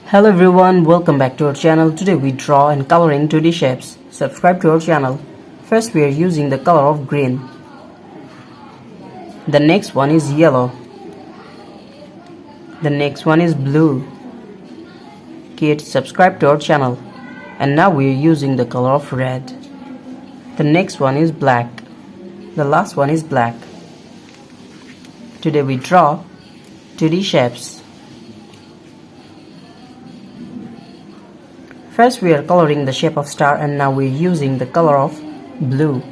Hello everyone, welcome back to our channel. Today we draw and color in 2D shapes. Subscribe to our channel. First we are using the color of green. The next one is yellow. The next one is blue. Kids, subscribe to our channel. And now we are using the color of red. The next one is black. The last one is black. Today we draw 2D shapes. First we are coloring the shape of star, and now we are using the color of blue.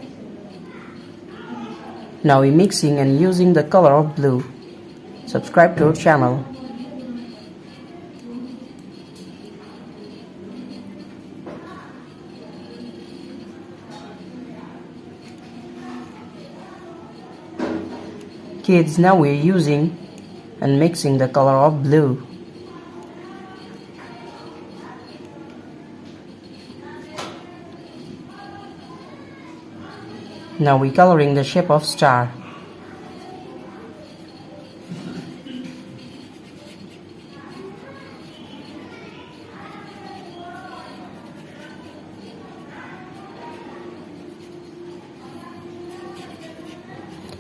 Now we are mixing and using the color of blue. Subscribe to our channel. Kids, now we are using and mixing the color of blue. Now we are coloring the shape of star.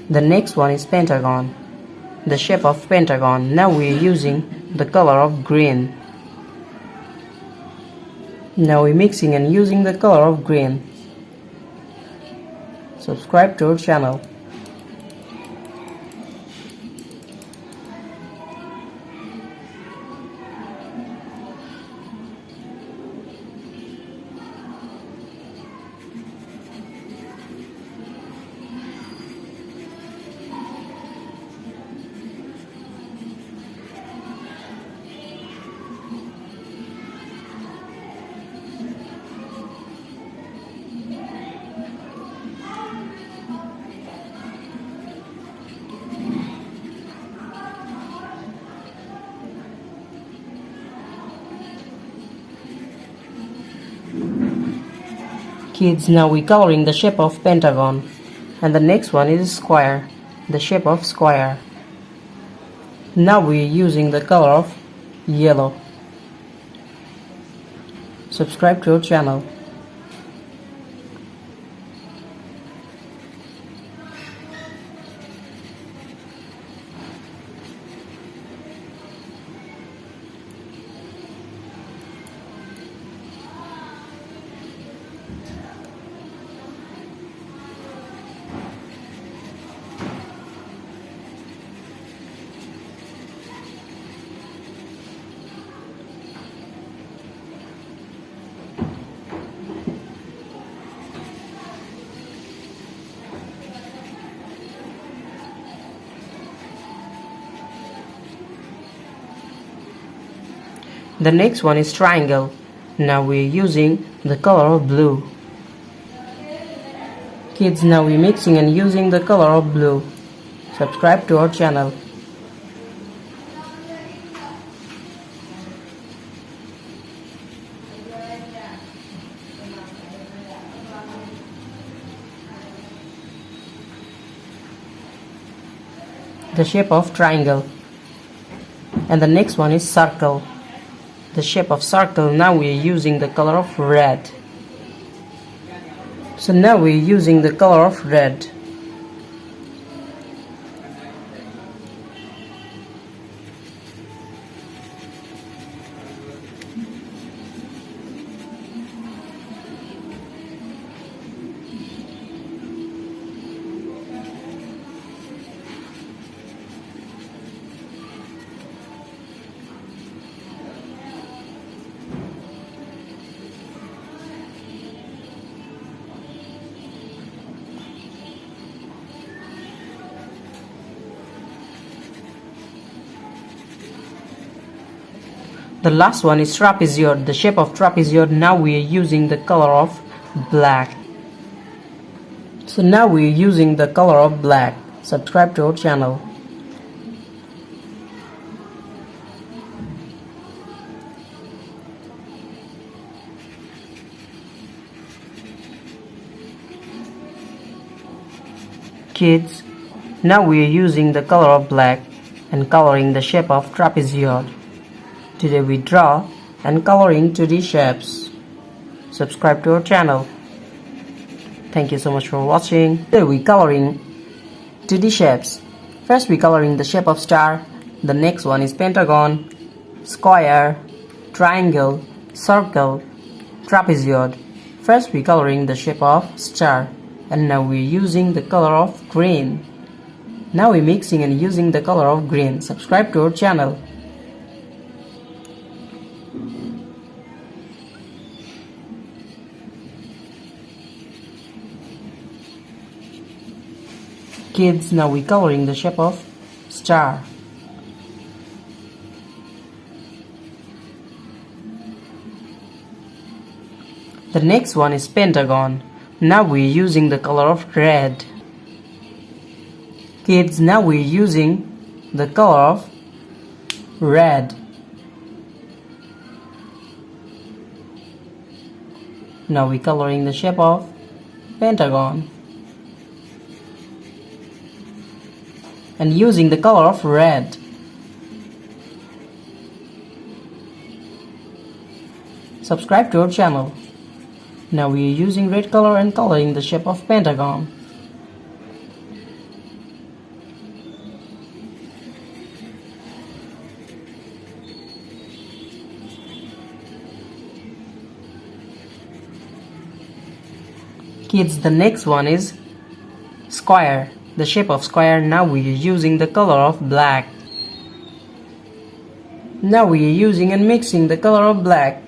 The next one is pentagon. The shape of pentagon. Now we are using the color of green. Now we are mixing and using the color of green. Subscribe to our channel. Kids, now we are coloring the shape of pentagon, and the next one is square, the shape of square. Now we are using the color of yellow. Subscribe to our channel. The next one is triangle. Now we are using the color of blue. Kids, now we are mixing and using the color of blue. Subscribe to our channel. The shape of triangle. And the next one is circle. The shape of circle. Now we are using the color of red. So now we are using the color of red. The last one is trapezoid, the shape of trapezoid. Now we are using the color of black. So now we are using the color of black. Subscribe to our channel. Kids, now we are using the color of black and coloring the shape of trapezoid. Today we draw and coloring 2D shapes. Subscribe to our channel. Thank you so much for watching. Today we coloring 2D shapes. First we coloring the shape of star. The next one is pentagon, square, triangle, circle, trapezoid. First we coloring the shape of star, and now we're using the color of green. Now we're mixing and using the color of green. Subscribe to our channel. Kids, now we're coloring the shape of star. The next one is pentagon. Now we're using the color of red. Kids, now we're using the color of red. Now we're coloring the shape of pentagon and using the color of red. Subscribe to our channel. Now we are using red color and coloring the shape of pentagon. Kids, the next one is square. The shape of square. Now we are using the color of black. Now we are using and mixing the color of black.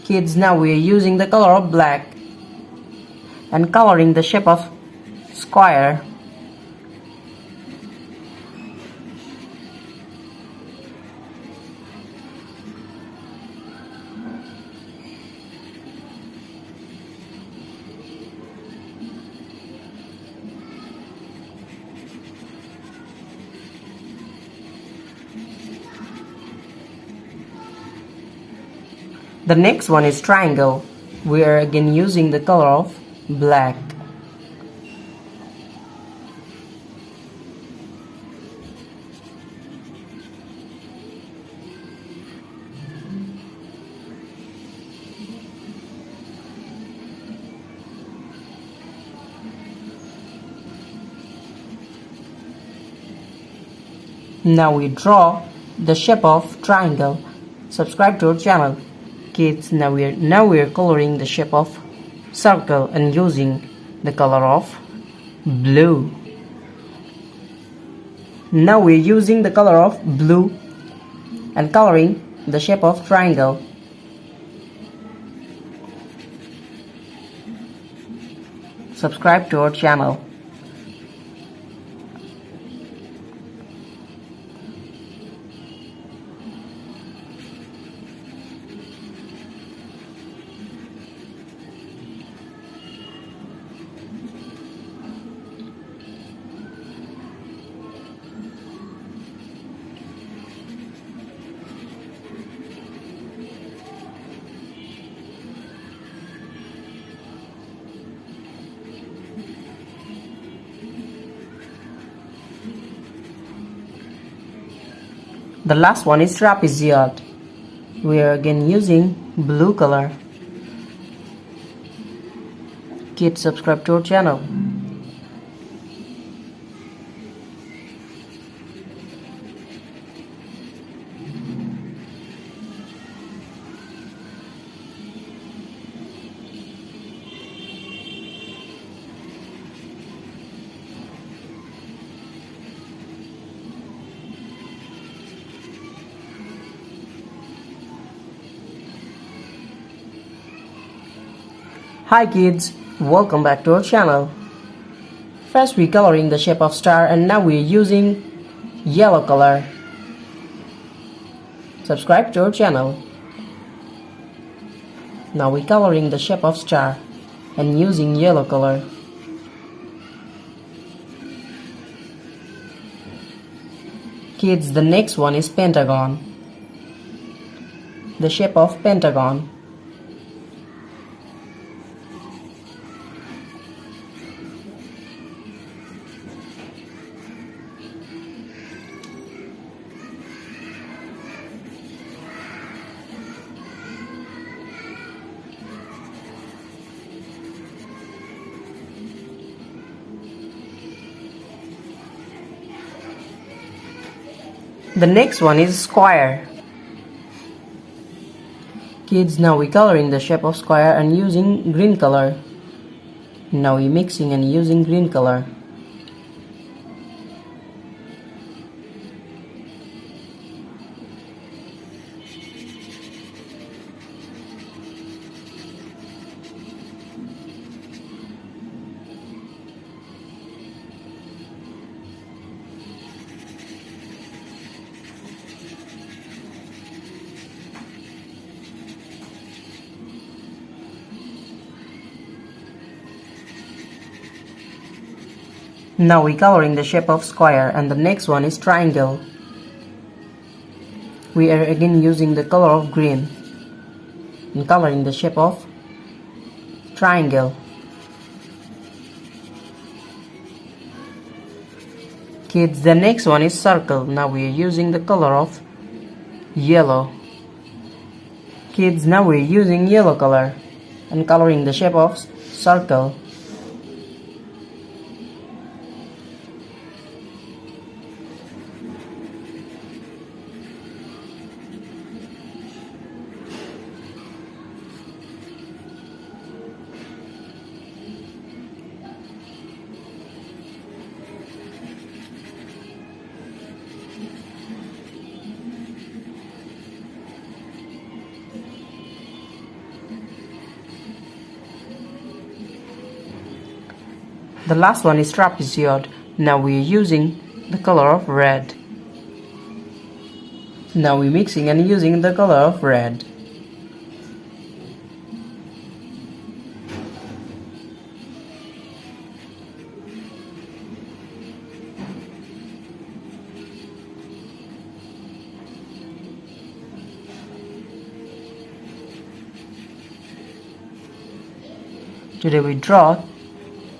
Kids, now we are using the color of black and coloring the shape of square. The next one is triangle. We are again using the color of black. Now we draw the shape of triangle. Subscribe to our channel. Kids, now we are coloring the shape of circle and using the color of blue. Now we are using the color of blue and coloring the shape of triangle. Subscribe to our channel. The last one is trapezoid. We are again using blue color. Kids, subscribe to our channel. Hi kids, welcome back to our channel. First we coloring the shape of star and now we are using yellow color. Subscribe to our channel. Now we coloring the shape of star and using yellow color. Kids, the next one is pentagon. The shape of pentagon. The next one is square. Kids, now we're coloring the shape of square and using green color. Now we're mixing and using green color. Now we're coloring the shape of square, and the next one is triangle. We are again using the color of green and coloring the shape of triangle. Kids, the next one is circle. Now we are using the color of yellow. Kids, now we are using yellow color and coloring the shape of circle. The last one is trapezoid. Now we are using the color of red. Now we're mixing and using the color of red. Today we draw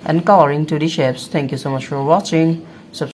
and coloring 2D shapes. Thank you so much for watching.